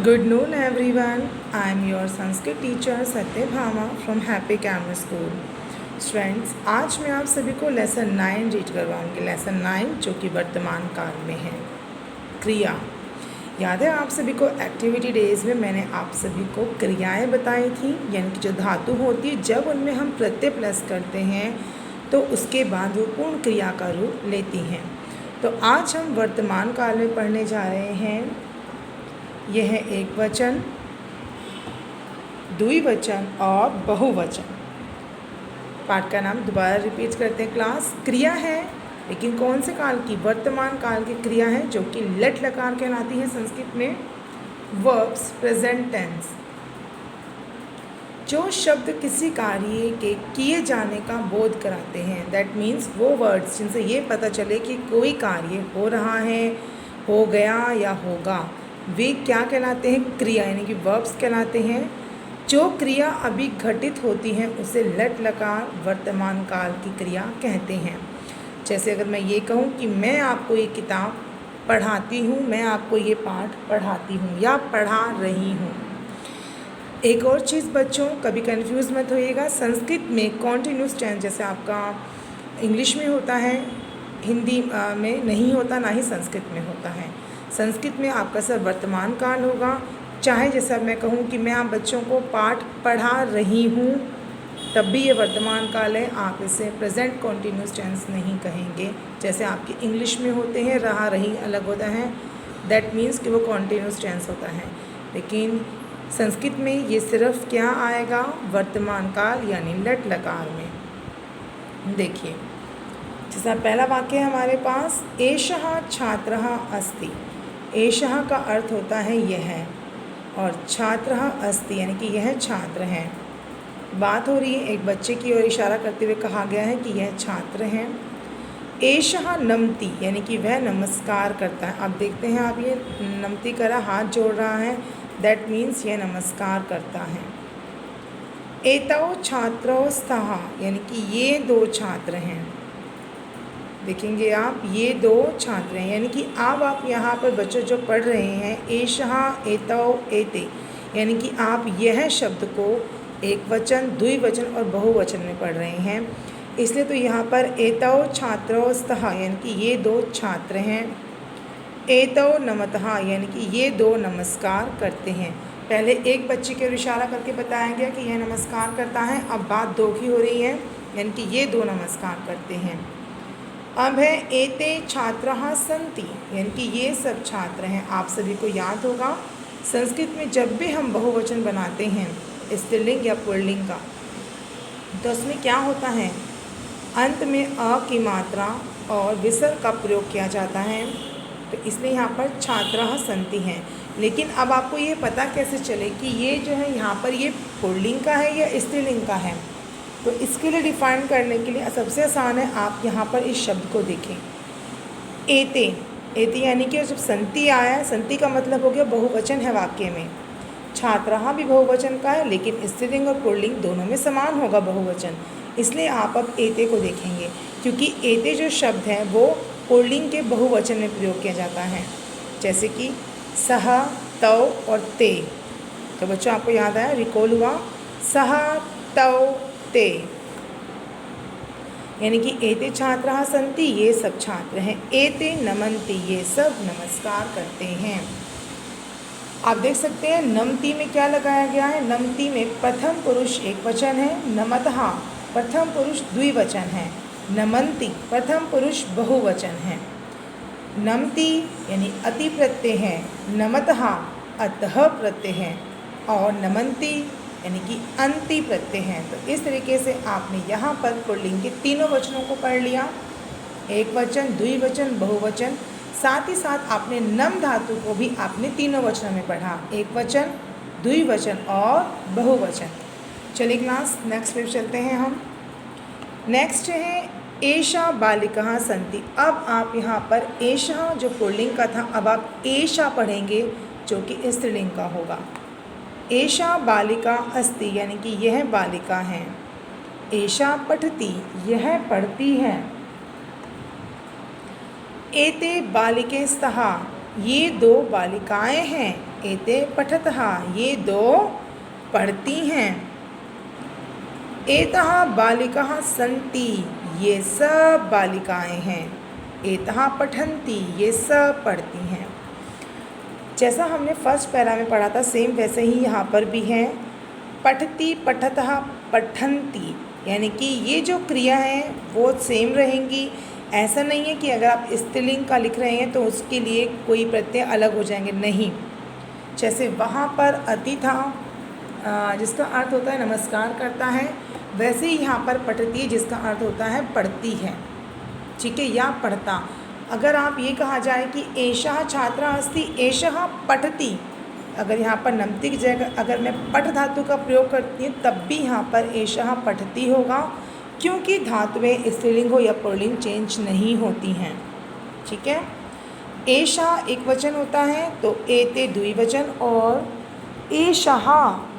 Good noon everyone. I am your Sanskrit teacher Satyabhama from happy कैमर school. Students, आज मैं आप सभी को लेसन 9 रीड करवाऊंगी। लेसन 9 जो कि वर्तमान काल में है। क्रिया। याद है आप सभी को एक्टिविटी डेज में मैंने आप सभी को क्रियाएं बताई थी, यानी कि जो धातु होती है जब उनमें हम प्रत्यय प्लस करते हैं तो उसके बाद वो पूर्ण क्रिया का रूप लेती हैं। तो आज हम वर्तमान काल में पढ़ने जा रहे हैं। यह है एक वचन, द्विवचन और बहुवचन। पाठ का नाम दोबारा रिपीट करते हैं क्लास। क्रिया है, लेकिन कौन से काल की? वर्तमान काल की क्रिया है जो कि लट लकार कहलाती है संस्कृत में। वर्ब्स प्रेजेंट टेंस, जो शब्द किसी कार्य के किए जाने का बोध कराते हैं। दैट मीन्स वो वर्ड्स जिनसे ये पता चले कि कोई कार्य हो रहा है, हो गया या होगा, वे क्या कहलाते हैं? क्रिया, यानी कि वर्ब्स कहलाते हैं। जो क्रिया अभी घटित होती हैं उसे लट लकार वर्तमान काल की क्रिया कहते हैं। जैसे अगर मैं ये कहूँ कि मैं आपको ये किताब पढ़ाती हूँ, मैं आपको ये पाठ पढ़ाती हूँ या पढ़ा रही हूँ। एक और चीज़ बच्चों, कभी कंफ्यूज मत होइएगा। संस्कृत में कॉन्टिन्यूस टेंस जैसे आपका इंग्लिश में होता है, हिंदी में नहीं होता, ना ही संस्कृत में होता है। संस्कृत में आपका सर वर्तमान काल होगा। चाहे जैसा मैं कहूँ कि मैं आप बच्चों को पाठ पढ़ा रही हूँ, तब भी ये वर्तमान काल है। आप इसे प्रेजेंट कॉन्टिन्यूस टेंस नहीं कहेंगे, जैसे आपके इंग्लिश में होते हैं। रहा रही अलग होता है, दैट मीन्स कि वो कॉन्टिन्यूस टेंस होता है। लेकिन संस्कृत में ये सिर्फ क्या आएगा? वर्तमान काल यानी लट लकार में। देखिए, जैसा पहला वाक्य है हमारे पास, एषः छात्रः अस्ति। एषः का अर्थ होता है यह, और छात्रः अस्ति यानी कि यह छात्र है। बात हो रही है एक बच्चे की ओर इशारा करते हुए कहा गया है कि यह छात्र हैं। एषः नमति यानी कि वह नमस्कार करता है। अब देखते हैं आप, ये नमति करा, हाथ जोड़ रहा है, दैट मीन्स यह नमस्कार करता है। एतौ छात्रौ स्तः यानी कि ये दो छात्र हैं। देखेंगे आप, ये दो छात्र हैं, यानी कि अब आप यहाँ पर बच्चों जो पढ़ रहे हैं एषः एतौ एते, यानी कि आप यह शब्द को एक वचन, द्विवचन और बहुवचन में पढ़ रहे हैं। इसलिए तो यहाँ पर एतौ छात्रौ स्तः यानी कि ये दो छात्र हैं। एतौ नमतः यानी कि ये दो नमस्कार करते हैं। पहले एक बच्चे के इशारा करके बताया गया कि यह नमस्कार करता है, अब बात दो की हो रही है, यानी कि ये दो नमस्कार करते हैं। अब है एते छात्राः सन्ति, यानी कि ये सब छात्र हैं। आप सभी को याद होगा संस्कृत में जब भी हम बहुवचन बनाते हैं स्त्रीलिंग या पुल्लिंग का, तो उसमें क्या होता है? अंत में अ की मात्रा और विसर्ग का प्रयोग किया जाता है। तो इसलिए यहाँ पर छात्राः सन्ति हैं। लेकिन अब आपको ये पता कैसे चले कि ये जो है यहाँ पर ये पुल्लिंग का है या स्त्रीलिंग का है? तो इसके लिए डिफाइन करने के लिए सबसे आसान है, आप यहाँ पर इस शब्द को देखें, एते। एते यानी कि जब संति आया, संति का मतलब हो गया बहुवचन है वाक्य में। छात्राः भी बहुवचन का है, लेकिन स्त्रीलिंग और पुल्लिंग दोनों में समान होगा बहुवचन। इसलिए आप अब एते को देखेंगे, क्योंकि एते जो शब्द है वो पुल्लिंग के बहुवचन में प्रयोग किया जाता है, जैसे कि सह, तौ और ते। तो बच्चों आपको याद आया, रिकॉल हुआ, सह, तौ, ते, यानी कि एते छात्राः सन्ति, ये सब छात्र हैं। एते नमन्ति, ये सब नमस्कार करते हैं। आप देख सकते हैं नमति में क्या लगाया गया है? नमति में प्रथम पुरुष एक वचन है, नमतः प्रथम पुरुष द्विवचन है, नमन्ति प्रथम पुरुष बहुवचन है। नमति यानी अति प्रत्यय है, नमतः अतः प्रत्यय है, और नमन्ति यानी कि अंति प्रत्यय हैं। तो इस तरीके से आपने यहाँ पर पुल्लिंग के तीनों वचनों को पढ़ लिया, एक वचन, द्विवचन, बहुवचन। साथ ही साथ आपने नम धातु को भी आपने तीनों वचनों में पढ़ा, एक वचन, द्विवचन और बहुवचन। चलिए क्लास नेक्स्ट पे चलते हैं हम। नेक्स्ट है एषा बालिकाः सन्ति। अब आप यहाँ पर एषा जो पुल्लिंग का था, अब आप एषा पढ़ेंगे जो कि स्त्रीलिंग का होगा। एषा बालिका अस्ति यानी कि यह बालिका है। एषा पठति, यह पढ़ती है। एते बालिके स्तः, ये दो बालिकाएं हैं। एते पठतः, ये दो पढ़ती हैं। एतः बालिकाः सन्ति, ये सब बालिकाएं हैं। एतः पठन्ति, ये सब पढ़ती हैं। जैसा हमने फर्स्ट पैरा में पढ़ा था सेम वैसे ही यहाँ पर भी है। पठति पठतः पठन्ति, यानी कि ये जो क्रिया है वो सेम रहेंगी। ऐसा नहीं है कि अगर आप स्त्रीलिंग का लिख रहे हैं तो उसके लिए कोई प्रत्यय अलग हो जाएंगे, नहीं। जैसे वहाँ पर अति था जिसका अर्थ होता है नमस्कार करता है, वैसे ही यहाँ पर पठती जिसका अर्थ होता है पढ़ती है, ठीक है, या पढ़ता। अगर आप ये कहा जाए कि एषः छात्रा अस्ति, एषः पठति, अगर यहाँ पर नमति की जगह अगर मैं पठ धातु का प्रयोग करती हूँ तब भी यहाँ पर एषः पठति होगा, क्योंकि धातुएं स्त्रीलिंग हो या पुल्लिंग चेंज नहीं होती हैं, ठीक है। एषः एक वचन होता है तो एते द्विवचन और एषः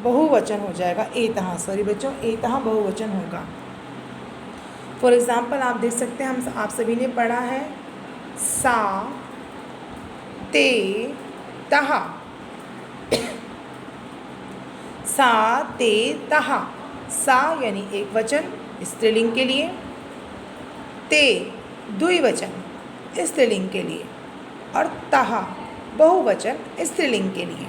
बहुवचन हो जाएगा। एतः, सॉरी बच्चों, एतः बहुवचन होगा। फॉर एग्ज़ाम्पल आप देख सकते हैं, हम आप सभी ने पढ़ा है सा ते तः, सा ते तः। सा यानी एक वचन स्त्रीलिंग के लिए, ते द्विवचन स्त्रीलिंग के लिए और तः बहुवचन स्त्रीलिंग के लिए।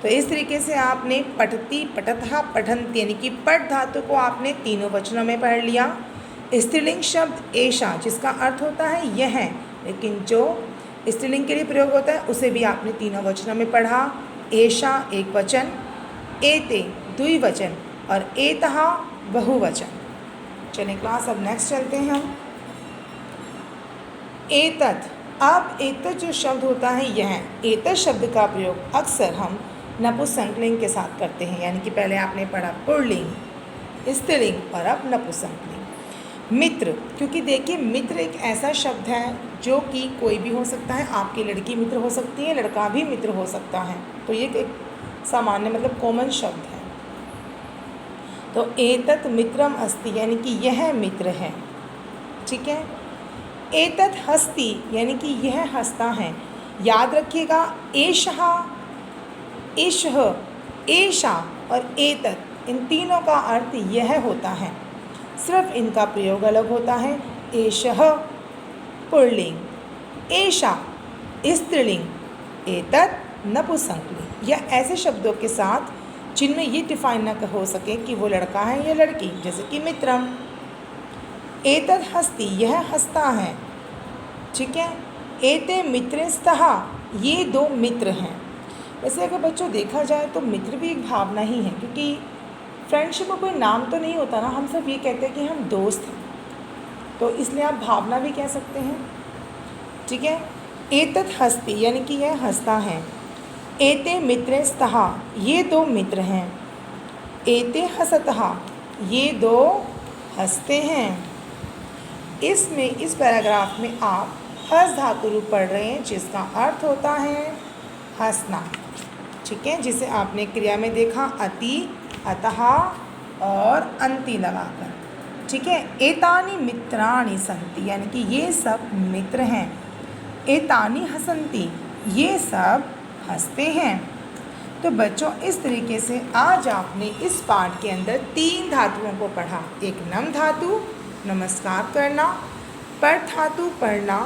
तो इस तरीके से आपने पठती पठतः पठन्ति यानी कि पठ धातु को आपने तीनों वचनों में पढ़ लिया। स्त्रीलिंग शब्द एषा जिसका अर्थ होता है यह, लेकिन जो स्त्रीलिंग के लिए प्रयोग होता है उसे भी आपने तीनों वचनों में पढ़ा। एषा एक वचन, एते द्विवचन और एतः बहुवचन। चलिए क्लास अब नेक्स्ट चलते हैं हम। एतत्, अब एतत् जो शब्द होता है यह, एतत् शब्द का प्रयोग अक्सर हम नपुंसकलिंग के साथ करते हैं, यानी कि पहले आपने पढ़ा पुल्लिंग, स्त्रीलिंग और अब नपुंसकलिंग। मित्र, क्योंकि देखिए मित्र एक ऐसा शब्द है जो कि कोई भी हो सकता है, आपकी लड़की मित्र हो सकती है, लड़का भी मित्र हो सकता है, तो ये एक सामान्य मतलब कॉमन शब्द है। तो एतत् मित्रम अस्ति यानी कि यह मित्र है, ठीक है। एतत् हस्ति यानी कि यह हंसता है। याद रखिएगा एषः, एषः, एषा और एतत् इन तीनों का अर्थ यह होता है, सिर्फ इनका प्रयोग अलग होता है। एषः पुल्लिंग, एषा स्त्रीलिंग, एतत् नपुंसकलिंग, या ऐसे शब्दों के साथ जिनमें ये डिफाइन न हो सके कि वो लड़का है या लड़की, जैसे कि मित्रम। एतत् हस्ति यह हंसता है, ठीक है। एते मित्रस्तः ये दो मित्र हैं। वैसे अगर बच्चों देखा जाए तो मित्र भी एक भावना ही है, क्योंकि फ्रेंडशिप में कोई नाम तो नहीं होता ना, हम सब ये कहते हैं कि हम दोस्त हैं, तो इसलिए आप भावना भी कह सकते हैं, ठीक है। एतत् हस्ति यानी कि यह हंसता है। एते मित्रस्तः ये दो मित्र हैं। एते हसतः ये दो हंसते हैं। इसमें इस पैराग्राफ में आप हस धातु रूप पढ़ रहे हैं जिसका अर्थ होता है हंसना, ठीक है, जिसे आपने क्रिया में देखा अति, अतः और अंति लगाकर, ठीक है। एतानि मित्राणि सन्ति यानी कि ये सब मित्र हैं। एतानि हसन्ति ये सब हंसते हैं। तो बच्चों इस तरीके से आज आपने इस पाठ के अंदर 3 धातुओं को पढ़ा। एक नम धातु नमस्कार करना, पर धातु पढ़ना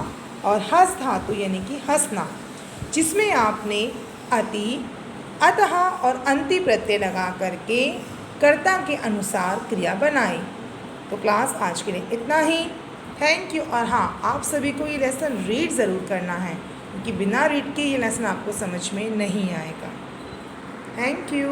और हस धातु यानी कि हंसना, जिसमें आपने अति, अतः और अंति प्रत्यय लगा करके कर्ता के अनुसार क्रिया बनाई। तो क्लास आज के लिए इतना ही। Thank you. और हाँ, आप सभी को ये लेसन रीड ज़रूर करना है, क्योंकि बिना रीड के ये लेसन आपको समझ में नहीं आएगा। Thank you.